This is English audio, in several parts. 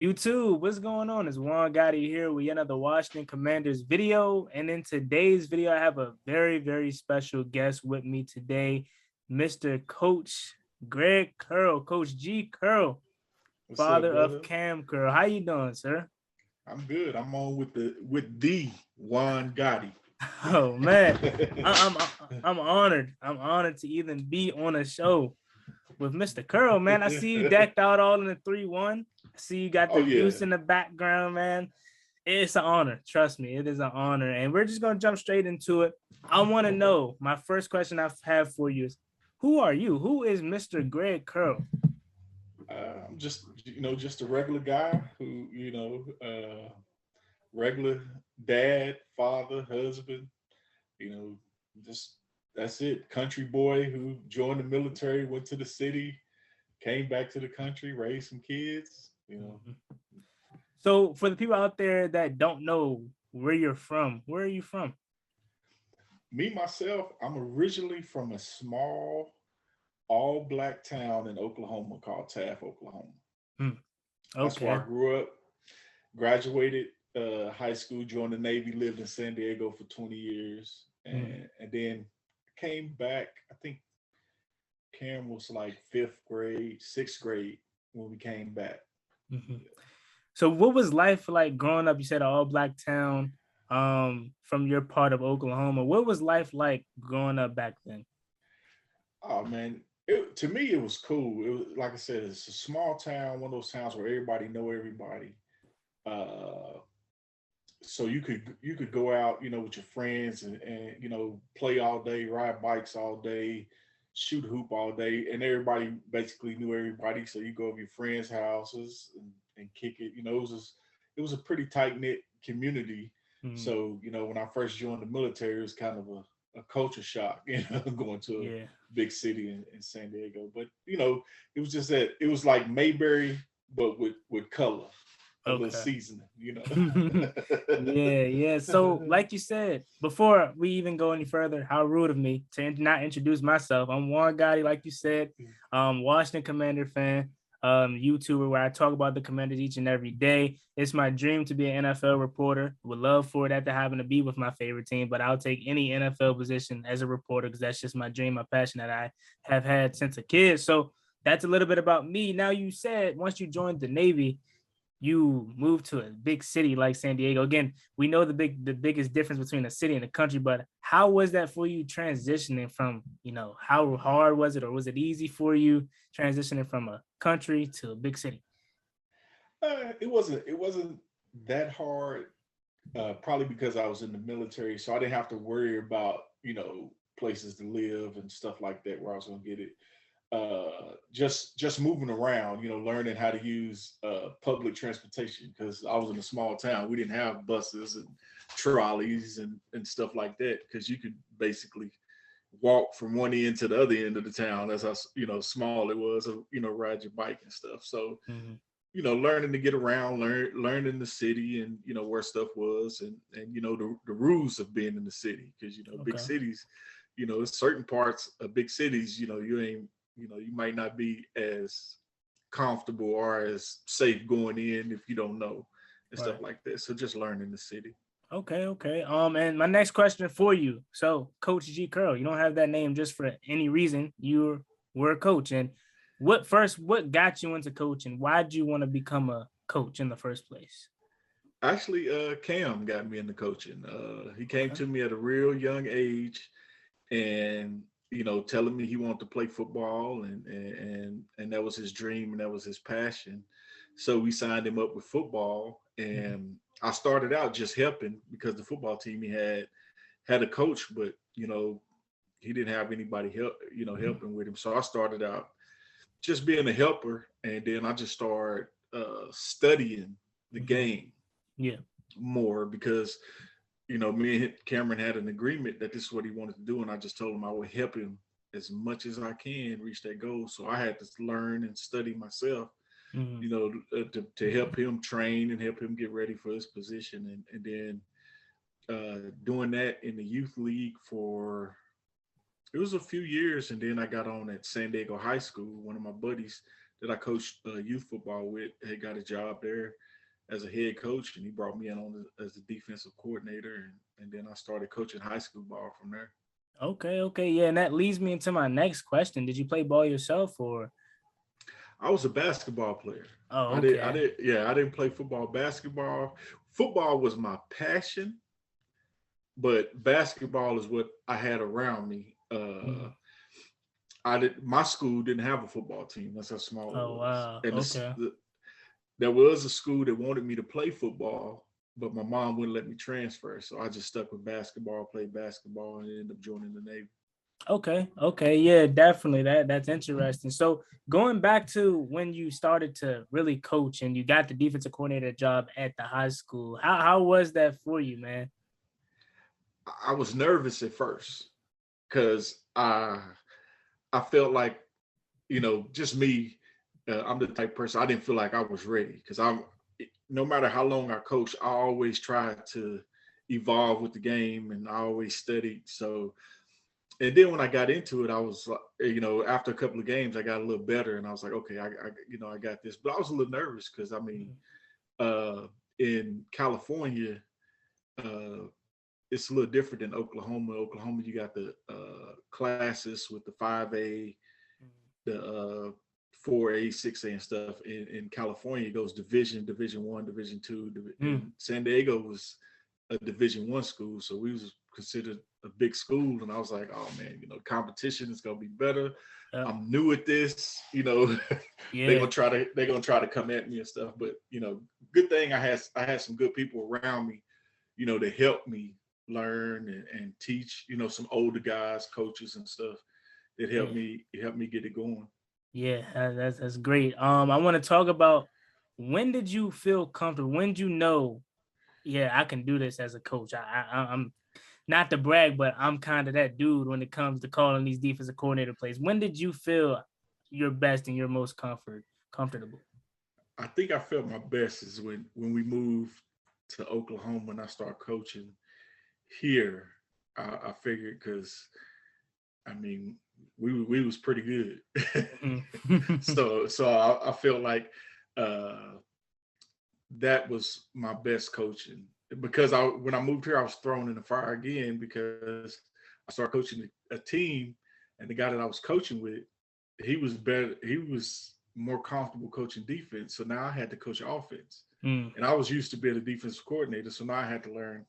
YouTube, what's going on? It's Juan Gotti here with another Washington Commanders video. And in today's video, I have a very, very special guest with me today, Mr. Coach Greg Curl, Coach G Curl, What's up, father of brother? Cam Curl. How you doing, sir? I'm good. I'm on with the Juan Gotti. Oh man, I'm honored. I'm honored to even be on a show with Mr. Curl, man. I see you decked out all in the 3-1. I see you got Oh the yeah. deuce in the background, man. It's an honor. Trust me, it is an honor. And we're just going to jump straight into it. I want to Okay. know, my first question I have for you is, who are you? Who is Mr. Greg Curl? I'm just just a regular guy who regular dad, father, husband. You know, just that's it. Country boy who joined the military, went to the city, came back to the country, raised some kids. So for the people out there that don't know where you're from, where are you from? Me myself, I'm originally from a small all black town in Oklahoma called Taft, Oklahoma. Hmm. That's where Okay. I grew up. Graduated high school, joined the Navy, lived in San Diego for 20 years, Hmm. and then came back. I think Cam was like fifth grade, sixth grade when we came back. Hmm. So what was life like growing up? You said an all black town from your part of Oklahoma. What was life like growing up back then? Oh man, to me it was cool. It was like I said, it's a small town, one of those towns where everybody know everybody. Uh, so you could go out, with your friends and play all day, ride bikes all day, shoot hoop all day, and everybody basically knew everybody. So you go over your friends' houses and kick it. It was a pretty tight knit community. Hmm. So when I first joined the military, it was kind of a culture shock, going to a Yeah. big city in San Diego. But it was just that it was like Mayberry, but with color, a little Okay. seasoning. Yeah, yeah. So, like you said, before we even go any further, how rude of me to not introduce myself. I'm Juan Gotti, like you said, Washington Commander fan, YouTuber where I talk about the Commanders each and every day. It's my dream to be an NFL reporter. Would love for that to happen to be with my favorite team, but I'll take any NFL position as a reporter because that's just my dream, my passion that I have had since a kid. So that's a little bit about me. Now, you said once you joined the Navy, you move to a big city like San Diego. Again, we know the biggest difference between a city and a country, but how was that for you transitioning from, how hard was it or was it easy for you transitioning from a country to a big city? It wasn't that hard. Probably because I was in the military, so I didn't have to worry about places to live and stuff like that where I was going to get it. Just moving around, learning how to use public transportation because I was in a small town. We didn't have buses and trolleys and stuff like that because you could basically walk from one end to the other end of the town. That's how small it was. Or, ride your bike and stuff. So Mm-hmm. learning to get around, learning the city and where stuff was and the rules of being in the city because big Okay. cities, there's certain parts of big cities, you ain't you might not be as comfortable or as safe going in if you don't know and stuff Right. like that. So just learning the city. Okay, okay. And my next question for you. So, Coach G Curl, you don't have that name just for any reason. You were a coach. And what got you into coaching? Why did you want to become a coach in the first place? Actually, Cam got me into coaching. He came Okay. to me at a real young age and telling me he wanted to play football and that was his dream and that was his passion. So we signed him up with football Mm-hmm. and I started out just helping because the football team he had a coach, but he didn't have anybody helping with him. So I started out just being a helper and then I just started studying the Mm-hmm. game Yeah. more because me and Cameron had an agreement that this is what he wanted to do, and I just told him I would help him as much as I can reach that goal. So I had to learn and study myself, Mm-hmm. to help him train and help him get ready for his position, and then doing that in the youth league for it was a few years, and then I got on at San Diego High School. One of my buddies that I coached youth football with had got a job there as a head coach, and he brought me in as the defensive coordinator, and then I started coaching high school ball from there. Okay, yeah, and that leads me into my next question. Did you play ball yourself or? I was a basketball player. Oh, okay. I didn't play football, basketball. Football was my passion, but basketball is what I had around me. Mm. My school didn't have a football team. That's how small it Oh, was. wow. And Okay. there was a school that wanted me to play football, but my mom wouldn't let me transfer. So I just stuck with basketball, played basketball, and ended up joining the Navy. Okay, yeah, definitely. That's interesting. So going back to when you started to really coach and you got the defensive coordinator job at the high school, how was that for you, man? I was nervous at first because I felt like, just me. I'm the type of person, I didn't feel like I was ready because no matter how long I coach, I always try to evolve with the game and I always studied. So, and then when I got into it, I was like, after a couple of games, I got a little better and I was like, okay, I got this. But I was a little nervous because uh, in California, uh, it's a little different than Oklahoma. Oklahoma, you got the classes with the 5A, the 4A, 6A, and stuff. In California, it goes Division 1, Division 2. Mm. And San Diego was a Division 1 school, so we was considered a big school. And I was like, oh man, competition is gonna be better. Yep. I'm new at this. Yeah. They're gonna try to come at me and stuff. But good thing I had some good people around me, to help me learn and teach. Some older guys, coaches and stuff that Yeah. helped me get it going. Yeah, that's great. I want to talk about when did you feel comfortable? When did you know, yeah, I can do this as a coach? I'm not to brag, but I'm kind of that dude when it comes to calling these defensive coordinator plays. When did you feel your best and your most comfortable? I think I felt my best is when we moved to Oklahoma and I started coaching here. I figured because I mean we was pretty good, Mhm. so I felt like uh, that was my best coaching because when I moved here I was thrown in the fire again because I started coaching a team and the guy that I was coaching with he was better, he was more comfortable coaching defense, so now I had to coach offense. Mm. And I was used to being a defensive coordinator, so now I had to learn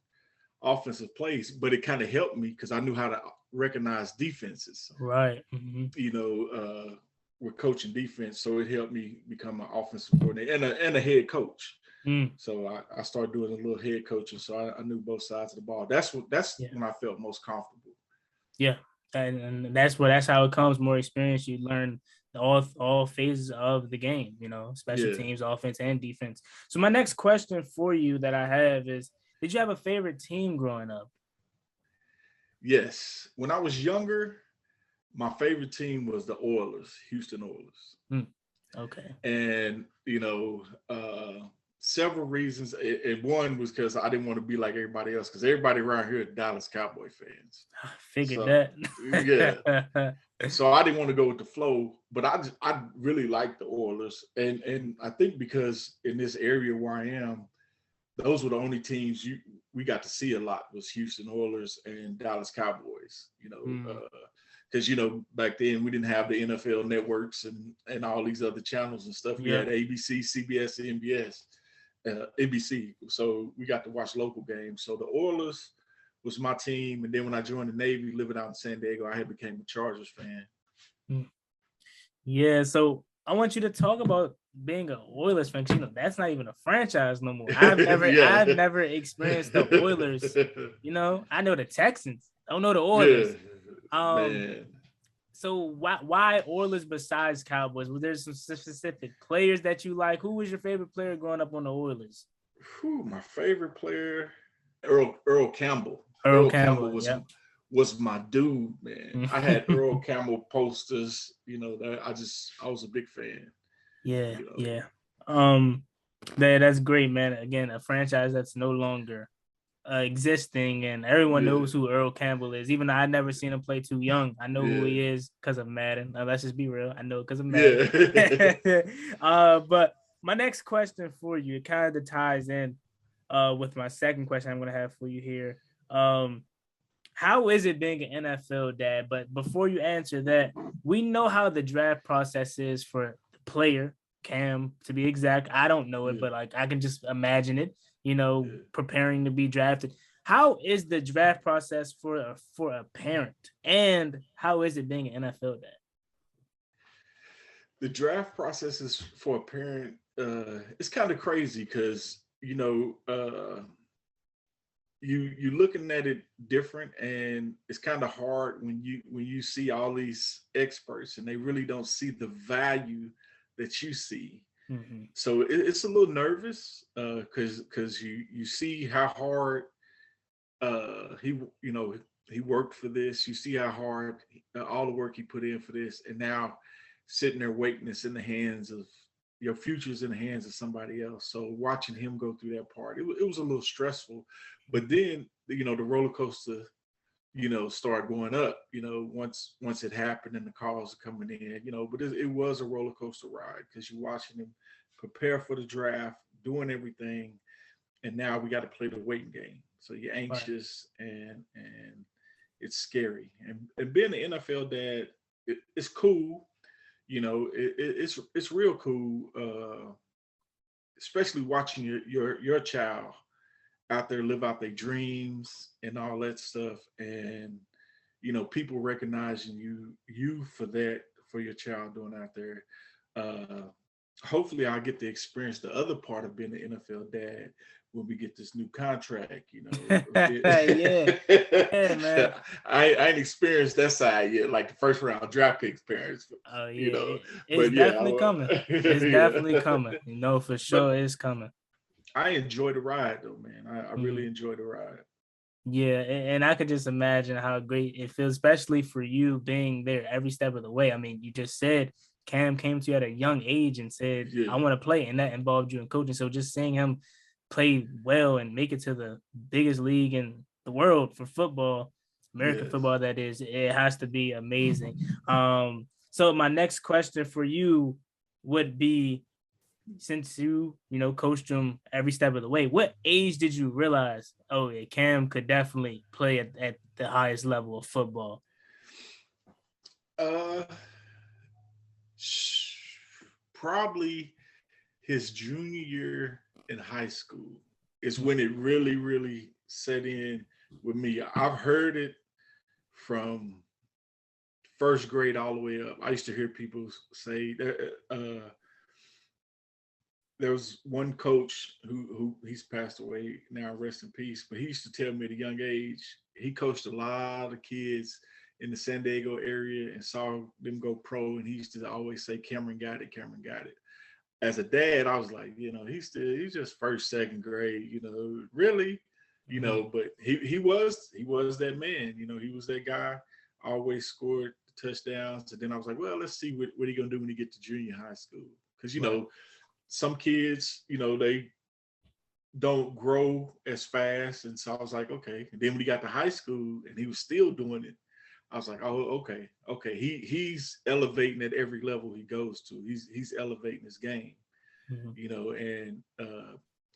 offensive plays, but it kind of helped me because I knew how to recognize defenses, Right. Mm-hmm. you know, with coaching defense. So it helped me become an offensive coordinator and a head coach. Mm. So I started doing a little head coaching, so I knew both sides of the ball. That's Yeah. when I felt most comfortable. Yeah. And that's how it comes. More experience, you learn all phases of the game, special Yeah. teams, offense, and defense. So my next question for you that I have is, did you have a favorite team growing up? Yes. When I was younger, my favorite team was the Oilers, Houston Oilers. Mm. Okay. And, several reasons. And one was because I didn't want to be like everybody else, because everybody around here are Dallas Cowboy fans. I figured So, yeah. that. So I didn't want to go with the flow, but I really like the Oilers. And I think because in this area where I am, those were the only teams we got to see a lot was Houston Oilers and Dallas Cowboys. Mm. Because back then we didn't have the NFL networks and all these other channels and stuff. We Yeah. had ABC, CBS, NBS, NBC. So we got to watch local games. So the Oilers was my team, and then when I joined the Navy, living out in San Diego, I had became a Chargers fan. Mm. Yeah. So I want you to talk about being an Oilers fan. 'Cause, that's not even a franchise no more. Yeah. I've never experienced the Oilers. I know the Texans. I don't know the Yeah, Oilers. Um, man. so why Oilers besides Cowboys? Was there some specific players that you like? Who was your favorite player growing up on the Oilers? Whew, my favorite player, Earl Campbell. Earl Earl Campbell Campbell. Yep. was my dude, man. I had Earl Campbell posters. That I was a big fan. Yeah, You know, yeah. That's great, man. Again, a franchise that's no longer existing, and everyone Yeah. knows who Earl Campbell is. Even though I never seen him play too young, I know who he is because of Madden. Now, let's just be real. I know because of Madden. Yeah. But my next question for you, it kind of ties in with my second question I'm going to have for you here. How is it being an NFL dad? But before you answer that, we know how the draft process is for the player, Cam, to be exact. I don't know it, Yeah. but like I can just imagine it, Yeah. preparing to be drafted. How is the draft process for a parent? And how is it being an NFL dad? The draft process is for a parent. It's kind of crazy because you looking at it different, and it's kind of hard when you see all these experts and they really don't see the value that you see. Mm-hmm. So it's a little nervous because you see how hard he worked for this. You see how hard all the work he put in for this, and now sitting there waiting, it's in the hands of your future's in the hands of somebody else. So watching him go through that part, it was a little stressful. But then the roller coaster start going up, once it happened and the calls are coming in, but it was a roller coaster ride because you're watching him prepare for the draft, doing everything, and now we got to play the waiting game. So you're Right. anxious and it's scary. And being an NFL dad, it's cool. It's real cool, especially watching your child out there live out their dreams and all that stuff, and people recognizing you for that, for your child doing out there. uh Hopefully I'll get to experience the other part of being an NFL dad when we get this new contract. Yeah. Yeah, man. I ain't experienced that side yet, like the first round draft pick experience, Oh you yeah, know. it's But yeah, definitely coming. It's definitely yeah. coming. For But sure it's coming. I enjoy the ride though, man. I Mm. really enjoy the ride. Yeah, and I could just imagine how great it feels, especially for you being there every step of the way. I mean, you just said Cam came to you at a young age and said, Yeah, I want to play, and that involved you in coaching. So just seeing him play well and make it to the biggest league in the world for football, American yes. football, that is, it has to be amazing. So my next question for you would be, since you coached him every step of the way, what age did you realize, oh yeah, Cam could definitely play at the highest level of football? Uh, Probably his junior year in high school is when it really, really set in with me. I've heard it from first grade all the way up. I used to hear people say that there was one coach who he's passed away now, rest in peace. But he used to tell me at a young age, he coached a lot of kids in the San Diego area and saw them go pro. And he used to always say, "Cameron got it. Cameron got it." As a dad, I was like, he's just first, second grade, really, Mm-hmm. but he was that man, he was that guy, always scored touchdowns. And then I was like, well, let's see what he gonna do when he get to junior high school. Because Right. some kids, they don't grow as fast. And so I was like, okay. And then when he got to high school and he was still doing it, I was like, oh, okay, okay. He's elevating at every level he goes to. He's elevating his game, Mm-hmm. and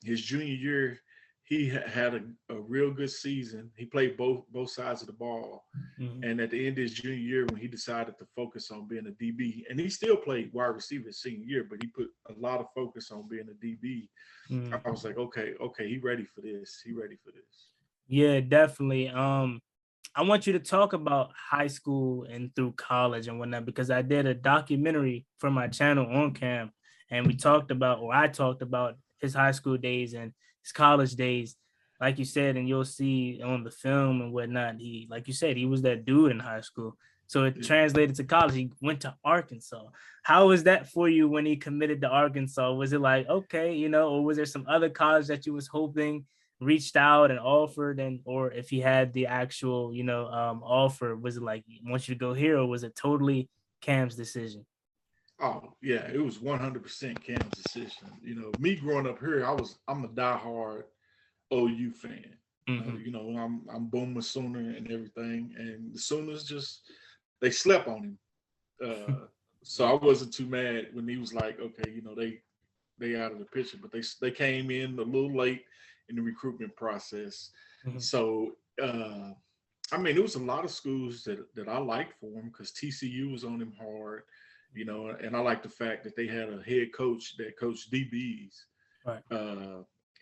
his junior year, he had a real good season. He played both sides of the ball. Mm-hmm. And at the end of his junior year, when he decided to focus on being a DB, and he still played wide receiver his senior year, but he put a lot of focus on being a DB. Mm-hmm. I was like, okay, he ready for this. He ready for this. Yeah, definitely. I want you to talk about high school and through college and whatnot, because I did a documentary for my channel on Cam, and I talked about his high school days and his college days. Like you said, and you'll see on the film and whatnot, like you said, he was that dude in high school. So it Yeah. translated to college. He went to Arkansas. How was that for you when he committed to Arkansas? Was it like, okay, or was there some other college that you was hoping reached out and offered, and or if he had the actual offer, was it like, he wants you to go here, or was it totally Cam's decision? Oh yeah, it was 100% Cam's decision. Me growing up here, I'm a diehard OU fan. Mm-hmm. You know, I'm Boomer Sooner and everything, and the Sooners just they slept on him. So Yeah. I wasn't too mad when he was like, okay, you know, they out of the picture, but they came in a little late in the recruitment process. Mm-hmm. So I mean, there was a lot of schools that I liked for him because TCU was on him hard, you know, and I like the fact that they had a head coach that coached DBs. Right.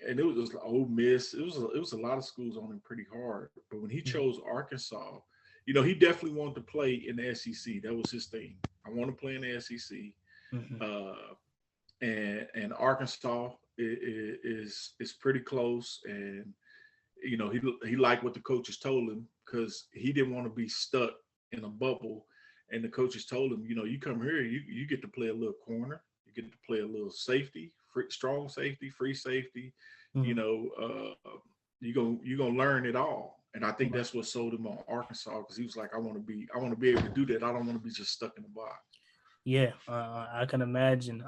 And it was Ole Miss. It was a lot of schools on him pretty hard. But when he Mm-hmm. chose Arkansas, you know, he definitely wanted to play in the SEC. That was his thing. I want to play in the SEC. Mm-hmm. Uh, and Arkansas is pretty close. And you know, he liked what the coaches told him because he didn't want to be stuck in a bubble. And the coaches told him, you know, you come here, you get to play a little corner, you get to play a little safety, strong safety, free safety. You Mm-hmm. know, you gonna learn it all. And I think Right. that's what sold him on Arkansas because he was like, I want to be able to do that. I don't want to be just stuck in a box. Yeah, I can imagine.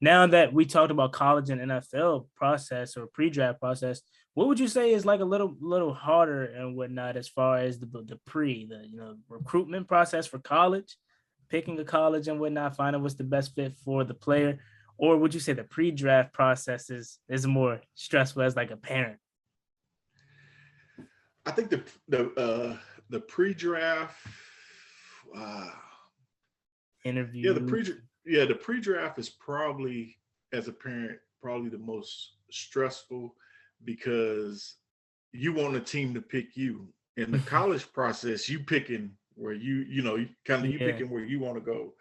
Now that we talked about college and NFL process or pre-draft process, what would you say is like a little harder and whatnot as far as the recruitment process for college, picking a college and whatnot, finding what's the best fit for the player, or would you say the pre-draft process is more stressful as like a parent? I think the pre-draft. Uh, Yeah, the Interview. pre yeah, the pre-draft is probably as a parent probably the most stressful because you want a team to pick you. In the college process, you picking where you know, kind of you Yeah. picking where you want to go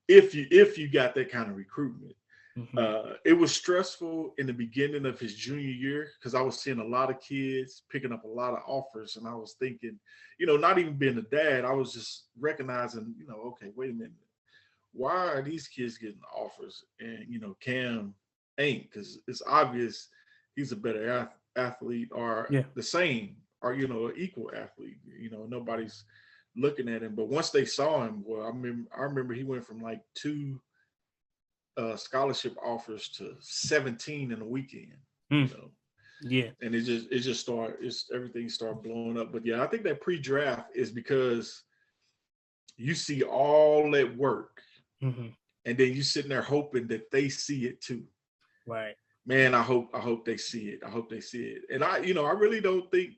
if you got that kind of recruitment. Hmm. It was stressful in the beginning of his junior year because I was seeing a lot of kids picking up a lot of offers, and I was thinking, you know, not even being a dad, I was just recognizing, you know, okay, wait a minute, why are these kids getting offers and you know Cam ain't? Because it's obvious he's a better athlete or Yeah. the same or you know an equal athlete. You know nobody's looking at him, but once they saw him, well, I remember he went from like two scholarship offers to 17 in a weekend. You Mm. know, Yeah. and it just started. It's everything started blowing up. But yeah, I think that pre-draft is because you see all that work Hmm. and then you sitting there hoping that they see it too. Right. Man, I hope they see it. I hope they see it. And I really don't think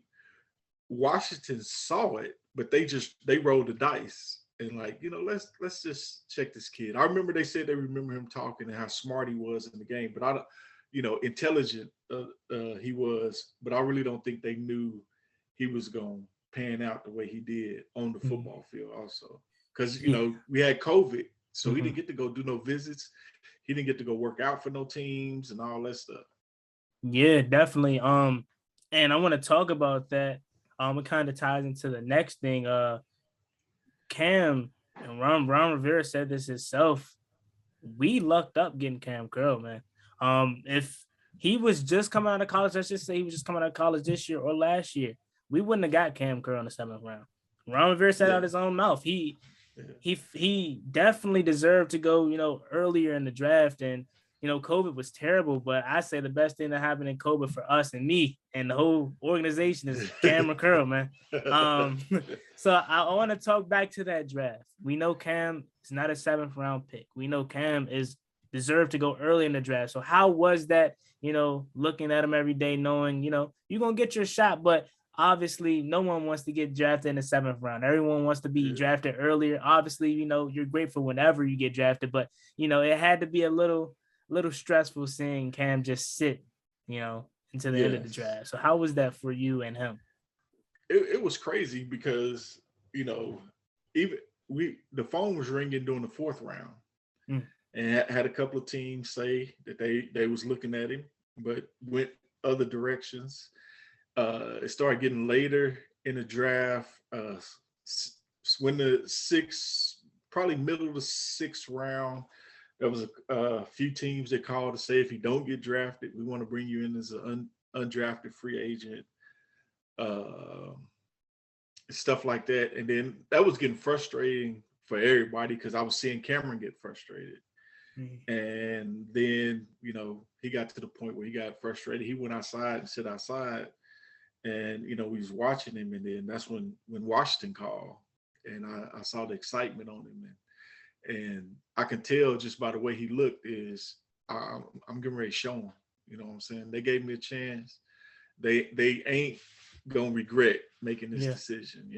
Washington saw it, but they rolled the dice and like, let's just check this kid. I remember they said they remember him talking and how smart he was in the game, but I don't, intelligent he was, but I really don't think they knew he was going to pan out the way he did on the Mhm. football field also. Because, Yeah. we had COVID, so he Hmm. didn't get to go do no visits. He didn't get to go work out for no teams and all that stuff. Yeah, definitely. And I want to talk about that. It kind of ties into the next thing. Cam and Ron Rivera said this himself. We lucked up getting Cam Curl, man. If he was just coming out of college, let's just say he was just coming out of college this year or last year, we wouldn't have got Cam Curl in the 7th round. Ron Rivera said Yeah. out his own mouth. He Yeah. he definitely deserved to go, earlier in the draft. And COVID was terrible, but I say the best thing that happened in COVID for us and me and the whole organization is Cameron Curl, man. Um, so I want to talk back to that draft. We know Cam is not a 7th round pick. We know Cam is deserved to go early in the draft. So how was that? Looking at him every day, knowing you're gonna get your shot, but obviously no one wants to get drafted in the 7th round. Everyone wants to be Yeah. drafted earlier. Obviously, you're grateful whenever you get drafted, but it had to be a little stressful seeing Cam just sit, until the end of the Yes. draft. So how was that for you and him? It was crazy because, you know, even the phone was ringing during the 4th round Mm. and had a couple of teams say that they was looking at him, but went other directions. It started getting later in the draft. When the probably middle of the 6th round, there was a few teams that called to say if you don't get drafted, we want to bring you in as an undrafted free agent, uh, stuff like that. And then that was getting frustrating for everybody because I was seeing Cameron get frustrated. Mm. And then, he got to the point where he got frustrated. He went outside and sit outside And we was watching him, and then that's when Washington called, and I saw the excitement on him, and I can tell just by the way he looked is I'm getting ready to show him. You know what I'm saying? They gave me a chance. They ain't gonna regret making this decision.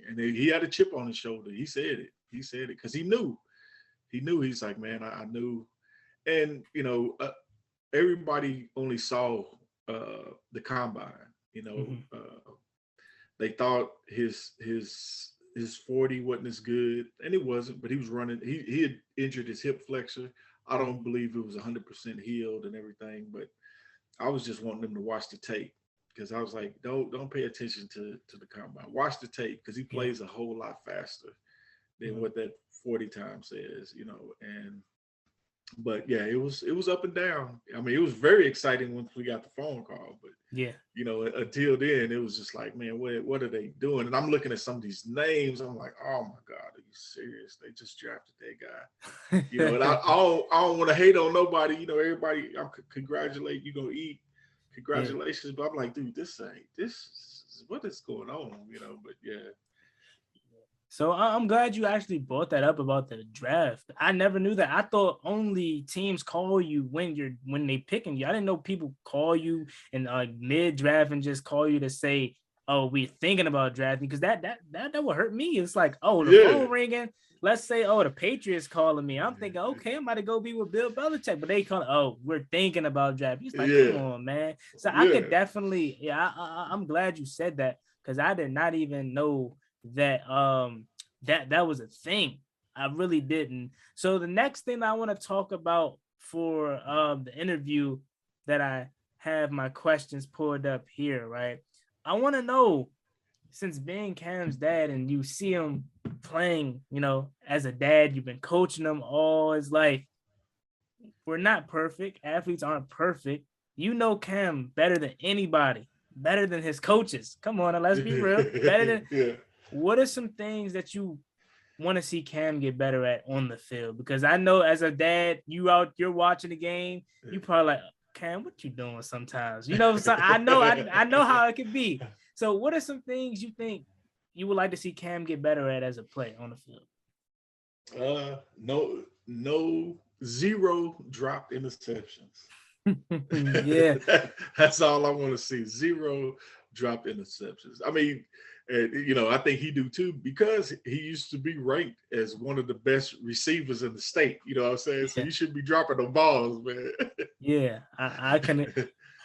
And he had a chip on his shoulder. He said it. Because he knew. He's like, man, I knew. And everybody only saw the combine. They thought his 40 wasn't as good, and it wasn't. But he was running. He had injured his hip flexor. I don't believe it was 100% healed and everything. But I was just wanting them to watch the tape, because I was like, don't pay attention to the combine. Watch the tape, because he plays a whole lot faster than what that 40 time says. But yeah, it was up and down. I mean, it was very exciting once we got the phone call, but until then, it was just like, man, what are they doing? And I'm looking at some of these names. I'm like, oh my God, are you serious? They just drafted that guy. And I don't want to hate on nobody. Everybody, I'm congratulate. You gonna eat? Congratulations. But I'm like, dude, this is what is going on? But yeah. So I'm glad you actually brought that up about the draft. I never knew that. I thought only teams call you when they picking you. I didn't know people call you in mid draft and just call you to say, "Oh, we're thinking about drafting," because that would hurt me. It's like, oh, the phone ringing. Let's say, oh, the Patriots calling me. I'm thinking, okay, I'm about to go be with Bill Belichick, but they call, oh, we're thinking about drafting. He's like, come on, man. So I could definitely, I'm glad you said that, because I did not even know that that was a thing. I really didn't. So the next thing I want to talk about for the interview, that I have my questions pulled up here, right? I want to know, since being Cam's dad and you see him playing, as a dad, you've been coaching him all his life. We're not perfect. Athletes aren't perfect. Cam better than anybody, better than his coaches. Come on, let's be real. Better than What are some things that you want to see Cam get better at on the field? Because I know as a dad, you're watching the game, you probably like, Cam, what you doing sometimes? So I know how it can be. So what are some things you think you would like to see Cam get better at as a player on the field? No zero dropped interceptions. That's all I want to see. Zero dropped interceptions. I mean, I think he do too, because he used to be ranked as one of the best receivers in the state. You know what I'm saying? So you should be dropping the balls, man.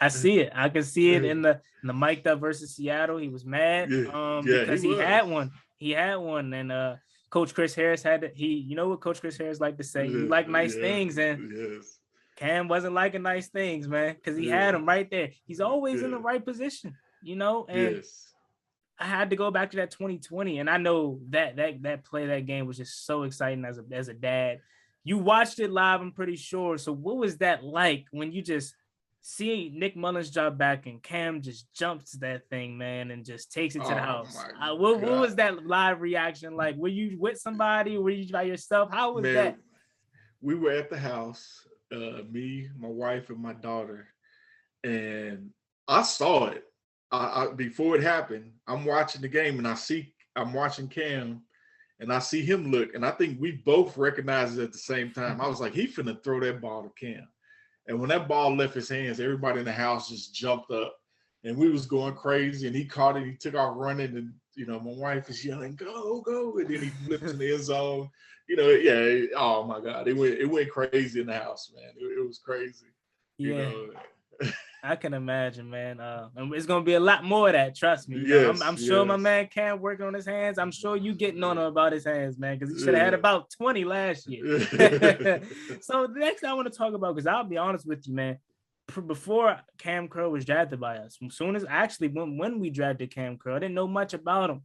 I see it. I can see it in the mic'd up versus Seattle. He was mad because he had one. He had one, and Coach Chris Harris had it. You know what Coach Chris Harris like to say? You like nice things, and Cam wasn't liking nice things, man, because he had him right there. He's always in the right position, and I had to go back to that 2020, and I know that play, that game was just so exciting as a dad. You watched it live, I'm pretty sure. So what was that like when you just see Nick Mullins drop back and Cam just jumps that thing, man, and just takes it to the house? What was that live reaction like? Were you with somebody? Were you by yourself? How was that? We were at the house, me, my wife, and my daughter, and I saw it. Before it happened, I'm watching the game, and I'm watching Cam, and I see him look, and I think we both recognized it at the same time. I was like, he finna throw that ball to Cam. And when that ball left his hands, everybody in the house just jumped up, and we was going crazy, and he caught it, he took off running, and my wife is yelling, go, go, and then he flipped in the end zone. Oh my God, it went crazy in the house, man. It was crazy. I can imagine, man. And it's gonna be a lot more of that. Trust me. I'm sure my man Cam working on his hands. I'm sure you getting on him about his hands, man, because he should have had about 20 last year. So the next thing I want to talk about, because I'll be honest with you, man. Before Cam Curl was drafted by us, as soon as when we drafted Cam Curl, I didn't know much about him.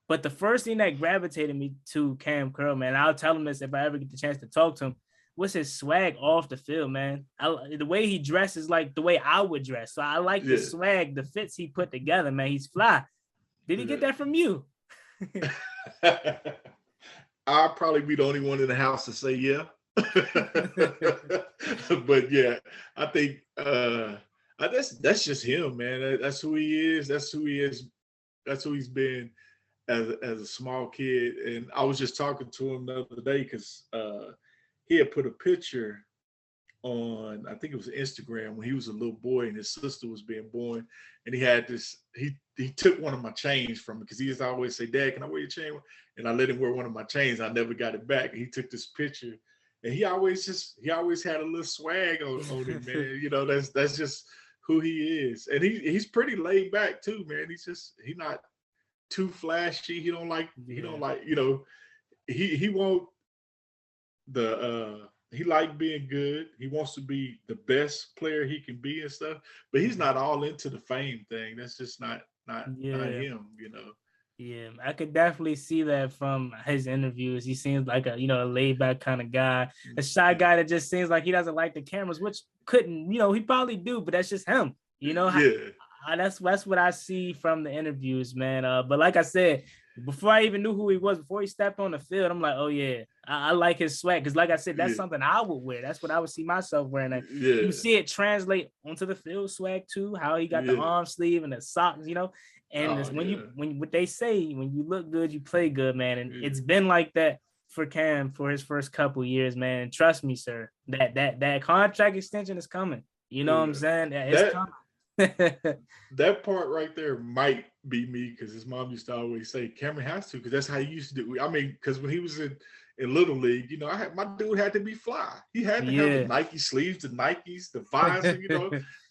But the first thing that gravitated me to Cam Curl, man, I'll tell him this if I ever get the chance to talk to him, was his swag off the field, man. The way he dresses, like the way I would dress. So I like the swag, the fits he put together, man. He's fly. Did he get that from you? I'll probably be the only one in the house to say yeah. But yeah, I think That's just him, man. That's who he is. That's who he is. That's who he's been as a small kid. And I was just talking to him the other day because he had put a picture on, I think it was Instagram, when he was a little boy and his sister was being born, and he had this. He took one of my chains from me because he used to always say, "Dad, can I wear your chain?" And I let him wear one of my chains. I never got it back. And he took this picture, and he always had a little swag on him, man. You know, that's just who he is, and he's pretty laid back too, man. He's not too flashy. He don't like, you know, he won't he like being good. He wants to be the best player he can be and stuff, but he's not all into the fame thing. That's just not Yeah. him, you know. Yeah, I could definitely see that from his interviews. He seems like a, a laid back kind of guy, a shy guy that just seems like he doesn't like the cameras, which couldn't, he probably do, but that's just him. Yeah. That's what I see from the interviews, man. But like I said, before I even knew who he was, before he stepped on the field, I'm like, oh yeah, I like his swag. Because like I said, that's Yeah. something I would wear. That's what I would see myself wearing. And Yeah. you see it translate onto the field swag too, how he got the arm sleeve and the socks, And when what they say, when you look good, you play good, man. And it's been like that for Cam for his first couple years, man. And trust me, sir, that contract extension is coming. You know what I'm saying? It's coming. That part right there might be me because his mom used to always say Cameron has to, because that's how he used to do. I mean, because when he was in Little League, my dude had to be fly. He had to have the Nike sleeves, the Nikes, the visor,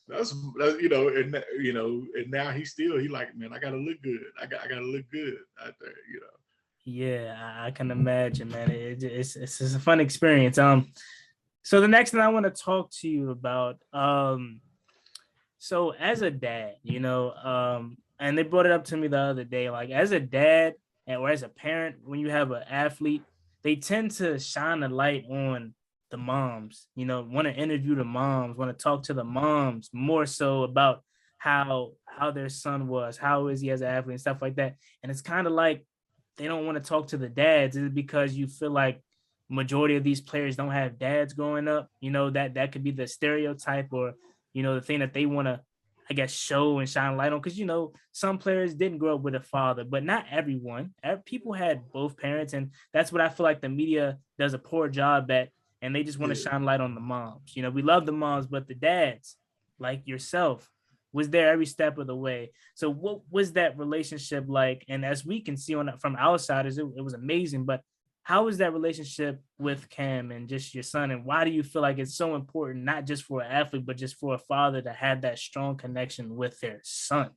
That's and now he like, man, I gotta look good. I gotta look good out there, Yeah, I can imagine, man. It's just a fun experience. So the next thing I want to talk to you about, so as a dad, and they brought it up to me the other day, like as a dad or as a parent, when you have an athlete, they tend to shine a light on the moms, want to interview the moms, want to talk to the moms more so about how their son was, how is he as an athlete and stuff like that. And it's kind of like they don't want to talk to the dads. Is it because you feel like majority of these players don't have dads growing up? That could be the stereotype, or the thing that they want to, I guess, show and shine light on. Because some players didn't grow up with a father, but not everyone. People had both parents, and that's what I feel like the media does a poor job at. And they just want to shine light on the moms. We love the moms, but the dads, like yourself, was there every step of the way. So what was that relationship like? And as we can see from outsiders, it was amazing. But how is that relationship with Cam and just your son? And why do you feel like it's so important, not just for an athlete, but just for a father to have that strong connection with their son?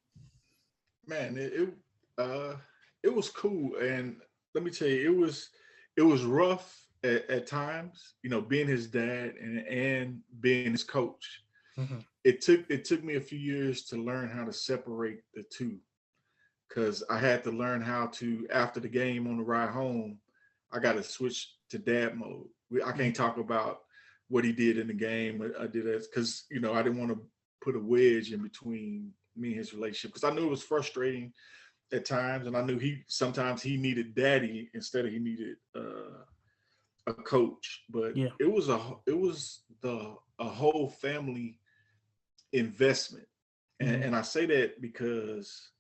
Man, it was cool. And let me tell you, it was rough at times, being his dad and being his coach. Mm-hmm. It took me a few years to learn how to separate the two, because I had to learn how to, after the game on the ride home, I got to switch to dad mode. I can't talk about what he did in the game. I did it because I didn't want to put a wedge in between me and his relationship, because I knew it was frustrating at times, and I knew sometimes he needed daddy instead of he needed a coach. But it was a whole family investment. And I say that because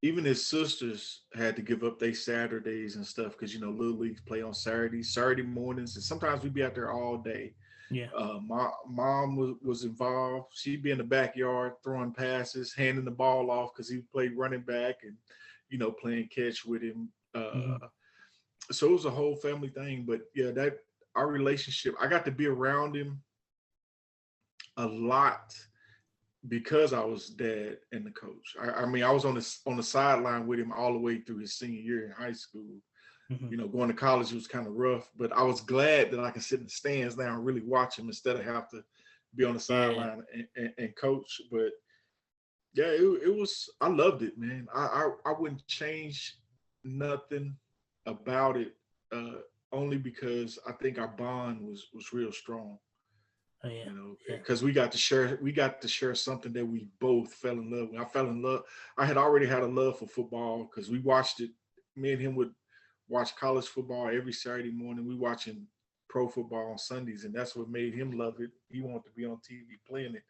even his sisters had to give up their Saturdays and stuff, because little leagues play on Saturday mornings, and sometimes we'd be out there all day. My mom was involved. She'd be in the backyard throwing passes, handing the ball off, because he played running back and playing catch with him. So it was a whole family thing. But yeah, that our relationship, I got to be around him a lot because I was dad and the coach. I mean, I was on the sideline with him all the way through his senior year in high school. Going to college, it was kind of rough, but I was glad that I could sit in the stands now and really watch him instead of have to be on the sideline and coach. But yeah, it was, I loved it, man. I wouldn't change nothing about it, only because I think our bond was real strong. Oh, yeah. Because we got to share something that we both fell in love with. I fell in love. I had already had a love for football because we watched it. Me and him would watch college football every Saturday morning. We watching pro football on Sundays, and that's what made him love it. He wanted to be on TV playing it,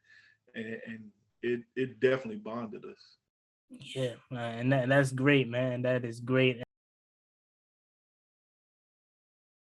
and it definitely bonded us. Yeah, man, and that's great, man. That is great.